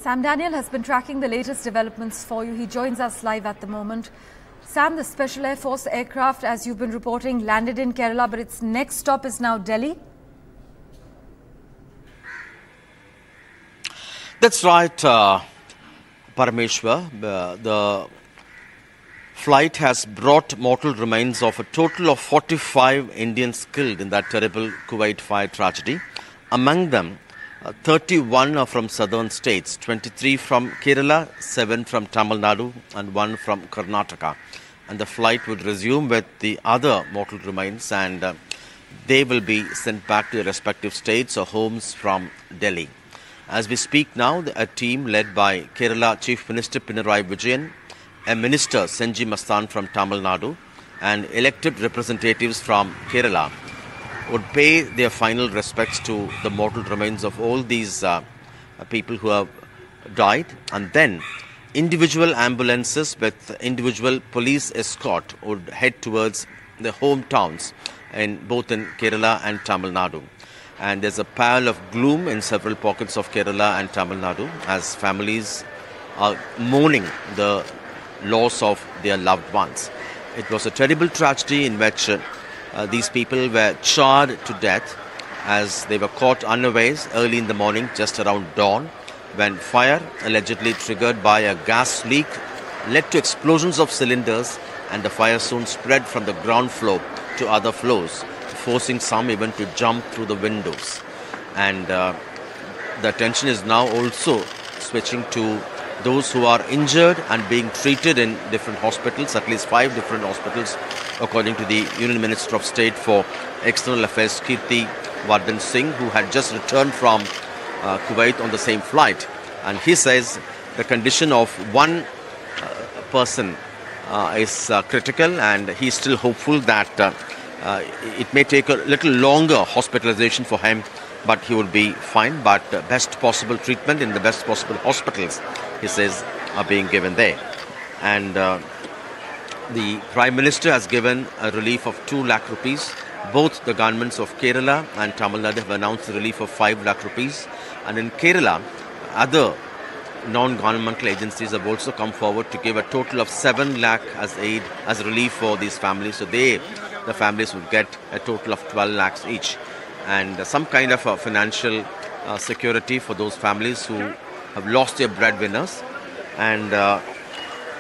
Sam Daniel has been tracking the latest developments for you. He joins us live at the moment. Sam, the Special Air Force aircraft, as you've been reporting, landed in Kerala, but its next stop is now Delhi. That's right, Parameshwar. The flight has brought mortal remains of a total of 45 Indians killed in that terrible Kuwait fire tragedy. Among them, 31 are from southern states, 23 from Kerala, 7 from Tamil Nadu and 1 from Karnataka. And the flight would resume with the other mortal remains, and they will be sent back to their respective states or homes from Delhi. As we speak now, a team led by Kerala Chief Minister Pinarayi Vijayan, a Minister Senji Mastan from Tamil Nadu, and elected representatives from Kerala would pay their final respects to the mortal remains of all these people who have died, and then individual ambulances with individual police escort would head towards the hometowns both in Kerala and Tamil Nadu. And there's a pall of gloom in several pockets of Kerala and Tamil Nadu as families are mourning the loss of their loved ones. It was a terrible tragedy in which these people were charred to death as they were caught unawares early in the morning, just around dawn, when fire, allegedly triggered by a gas leak, led to explosions of cylinders, and the fire soon spread from the ground floor to other floors, forcing some even to jump through the windows. And the attention is now also switching to those who are injured and being treated in different hospitals, at least 5 different hospitals, according to the Union Minister of State for External Affairs, Kirti Vardhan Singh, who had just returned from Kuwait on the same flight. And he says the condition of one person is critical, and he's still hopeful that it may take a little longer hospitalization for him, but he will be fine. But best possible treatment in the best possible hospitals, he says, are being given there. And the Prime Minister has given a relief of 2 lakh rupees. Both the governments of Kerala and Tamil Nadu have announced a relief of 5 lakh rupees. And in Kerala, other non-governmental agencies have also come forward to give a total of 7 lakh as aid, as relief for these families. So the families would get a total of 12 lakhs each. And some kind of a financial security for those families who have lost their breadwinners. And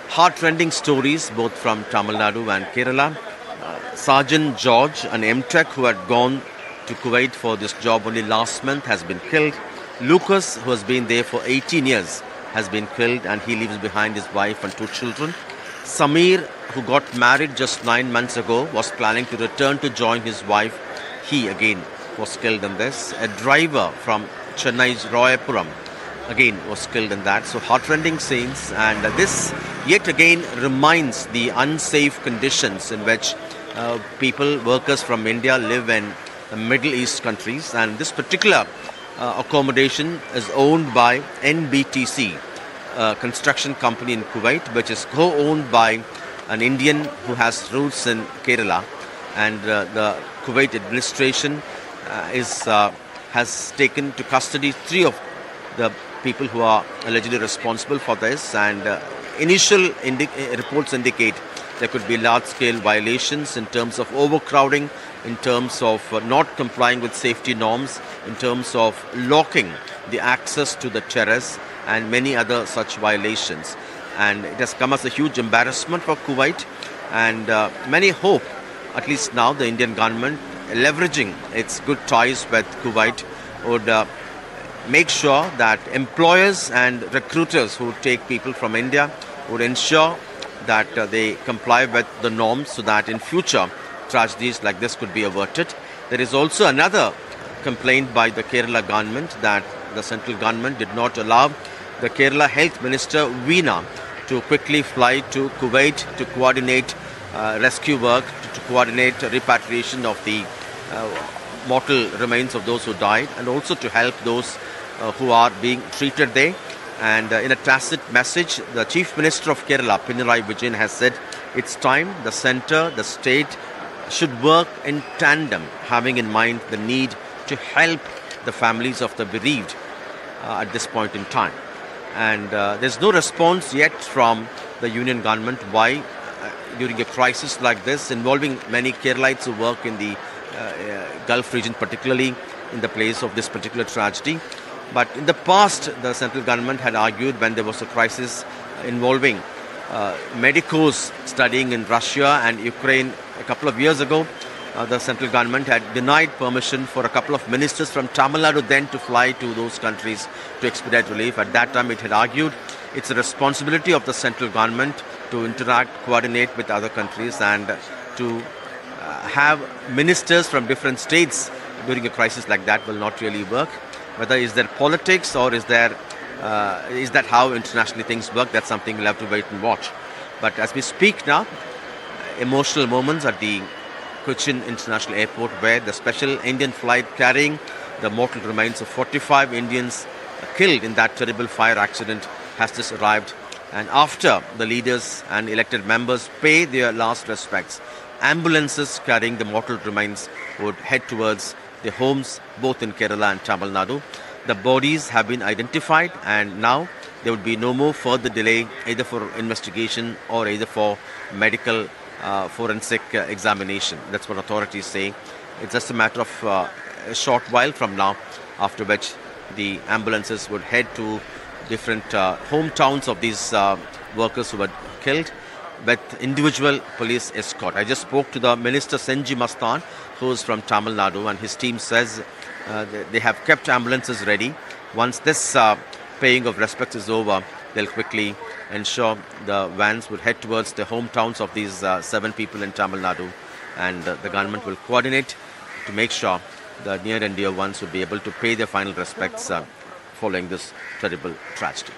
heart-rending stories both from Tamil Nadu and Kerala. Sergeant George, an M.Tech who had gone to Kuwait for this job only last month, has been killed. Lucas, who has been there for 18 years, has been killed, and he leaves behind his wife and 2 children. Samir, who got married just 9 months ago, was planning to return to join his wife. He again was killed in this. A driver from Chennai's Royapuram again was killed in that. So heartrending scenes, and this yet again reminds the unsafe conditions in which workers from India live in Middle East countries. And this particular accommodation is owned by NBTC, a construction company in Kuwait, which is co-owned by an Indian who has roots in Kerala. And the Kuwait administration has taken to custody 3 of the people who are allegedly responsible for this. And initial reports indicate there could be large-scale violations in terms of overcrowding, in terms of not complying with safety norms, in terms of locking the access to the terrace, and many other such violations. And it has come as a huge embarrassment for Kuwait. And many hope, at least now, the Indian government, leveraging its good ties with Kuwait, would make sure that employers and recruiters who take people from India would ensure that they comply with the norms, so that in future tragedies like this could be averted. There is also another complaint by the Kerala government that the central government did not allow the Kerala Health Minister Veena to quickly fly to Kuwait to coordinate rescue work, to coordinate repatriation of the mortal remains of those who died, and also to help those who are being treated there. And in a tacit message, the Chief Minister of Kerala, Pinarayi Vijayan, has said it's time the centre, the state, should work in tandem, having in mind the need to help the families of the bereaved at this point in time. And there's no response yet from the union government. Why, during a crisis like this, involving many Keralites who work in the Gulf region, particularly in the place of this particular tragedy. But in the past, the central government had argued when there was a crisis involving medicos studying in Russia and Ukraine a couple of years ago, the central government had denied permission for a couple of ministers from Tamil Nadu then to fly to those countries to expedite relief. At that time, it had argued it's a responsibility of the central government to interact, coordinate with other countries and to have ministers from different states during a crisis like that will not really work. Whether is there politics or is that how internationally things work, that's something we'll have to wait and watch. But as we speak now, emotional moments at the Cochin International Airport, where the special Indian flight carrying the mortal remains of 45 Indians killed in that terrible fire accident has just arrived. And after the leaders and elected members pay their last respects, ambulances carrying the mortal remains would head towards their homes, both in Kerala and Tamil Nadu. The bodies have been identified, and now there would be no more further delay, either for investigation or either for medical forensic examination. That's what authorities say. It's just a matter of a short while from now, after which the ambulances would head to different hometowns of these workers who were killed with individual police escort. I just spoke to the Minister Senji Mastan, who is from Tamil Nadu, and his team says they have kept ambulances ready. Once this paying of respects is over, they'll quickly ensure the vans would head towards the hometowns of these 7 people in Tamil Nadu, and the government will coordinate to make sure the near and dear ones will be able to pay their final respects following this terrible tragedy.